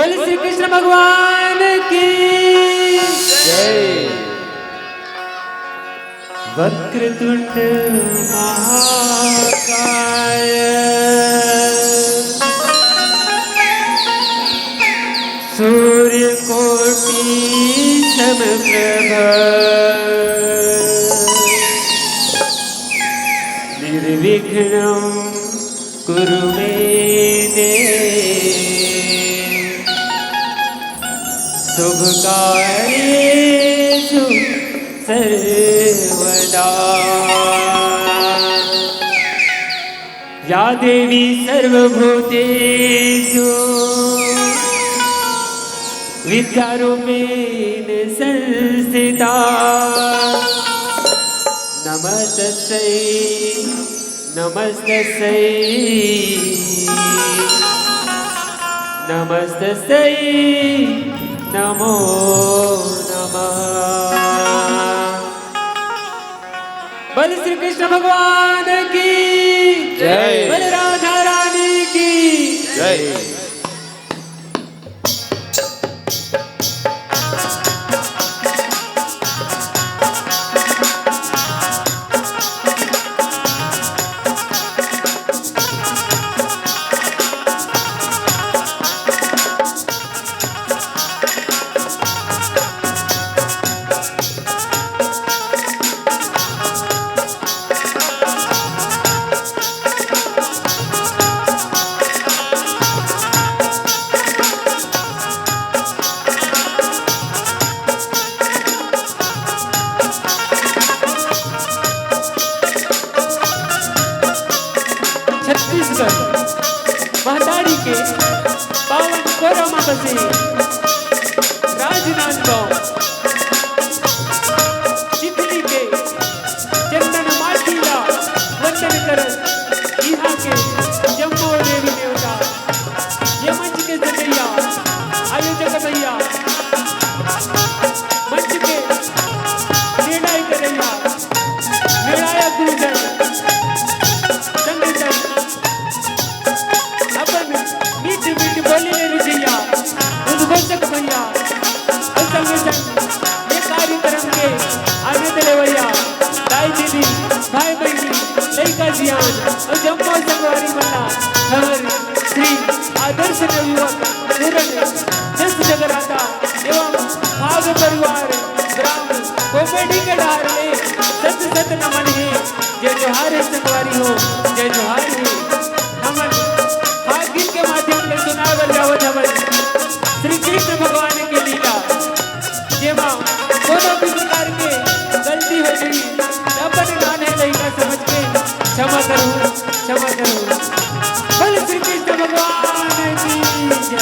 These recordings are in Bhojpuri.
बोले श्री कृष्ण भगवान की जय। वक्रतुंड महाकाय सूर्यकोटि समप्रभ निर्विघ्नं कुरु मे देव शुभकार्येषु सर्वदा। या देवी सर्वभूतेषु विद्यारूपेण संस्थिता नमस्तस्यै नमस्तस्यै नमस्तस्यै नमो नमः। बोल श्री कृष्ण भगवान की जय। बोल राधा रानी की जय। महतारी के पावन कोरमा बसे राजनांदगांव चिखली के चंदन माटीला वंदन करत यहाँ के जम्मू देवी देवता ये मंच के सजैया आयोजक भैया मंच के निर्णय करैया निर्णायक गुरुजन संगठन मीठी मीठी बोली ले रुझैया उद्घोषक भैया संगठन ये कार्यक्रम के आगे चले भैया दाई दीदी भाई बहनी लड़का जियान और जम्मू संगवारी मल्ला खबर श्री आदर्श नवयुवक पूर्ण जस जगराता एवं भाग परिवार ग्राम कोपेडी के डार में सत सत नमन है। जय जोहार है संगवारी हो जय जोहार है। हमन गीत के माध्यम से सुनाए बजावत हवन श्री कृष्ण भगवान के लीला जेमा कोनो भी प्रकार के गलती हो गई अपन नान है लइका समझ के क्षमा करो क्षमा करो। बोल श्री कृष्ण भगवान की जय।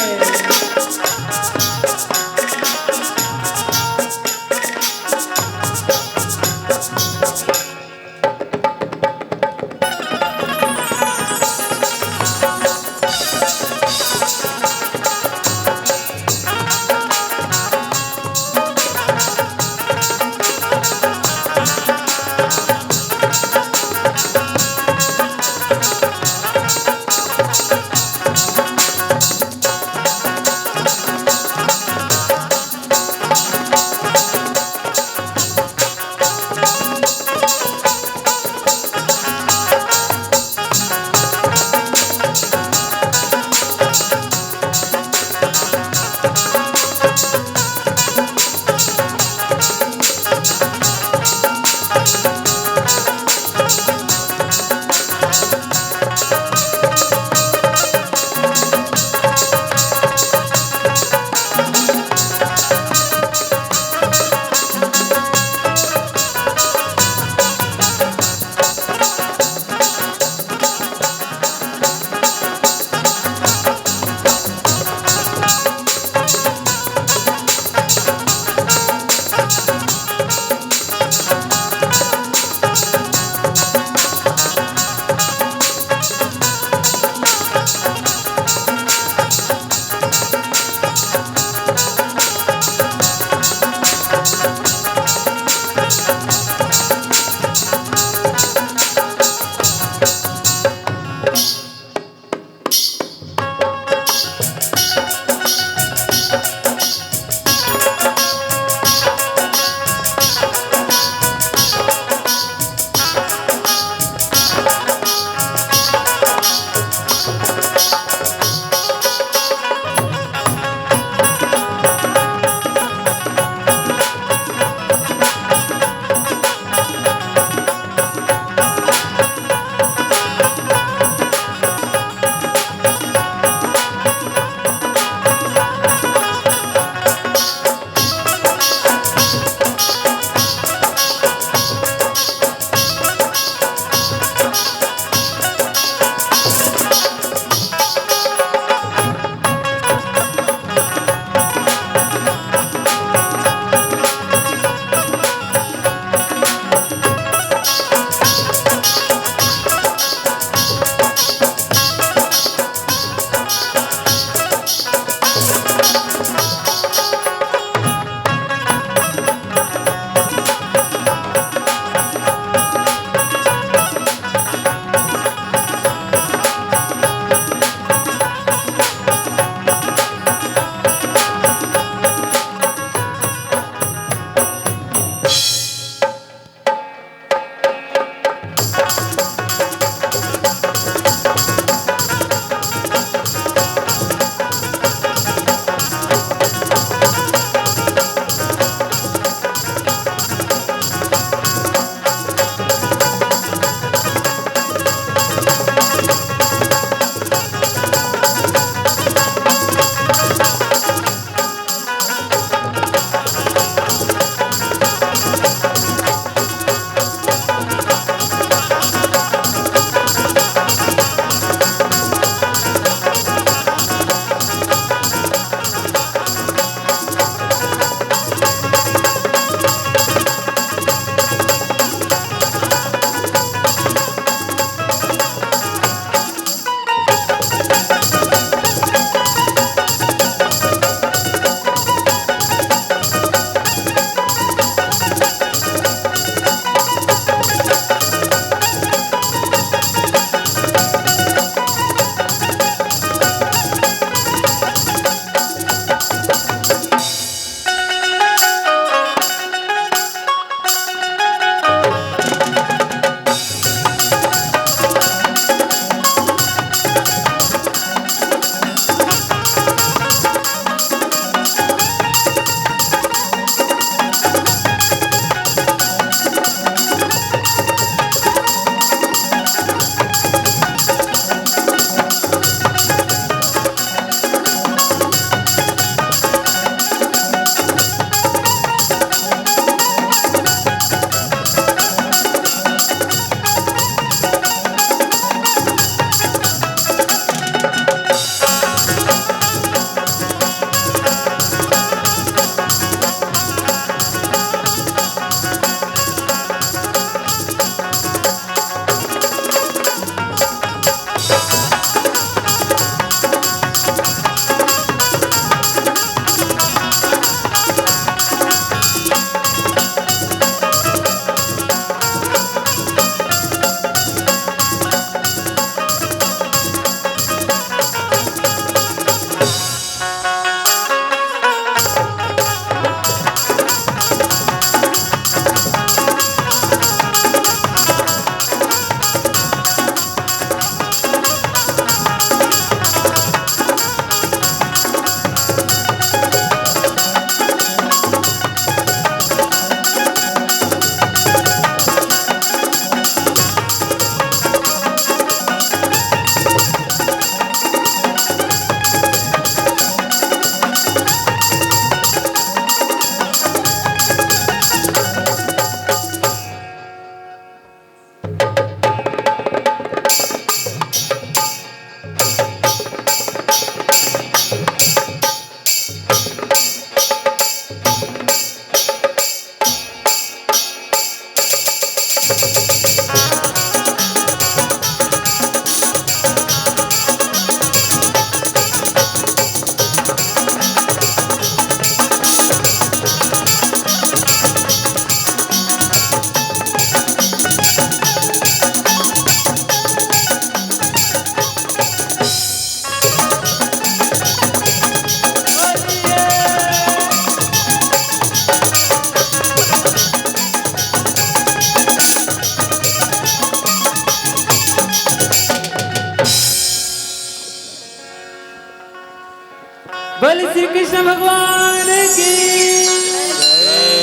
बोल श्री कृष्ण भगवान की,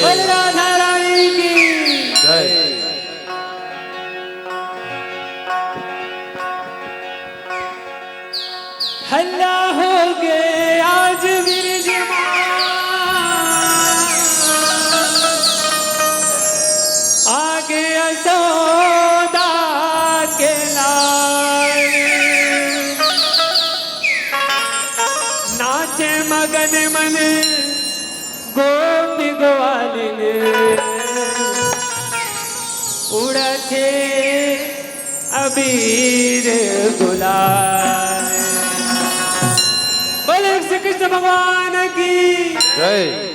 बोल राधा रानी की जय। हल्ला हो गए आज विरज आगे यशोदा के लाल नाचे मगन मन गोपी ग्वालिन उड़ते अबीर गुलाल। बोले श्री कृष्ण भगवान की जय।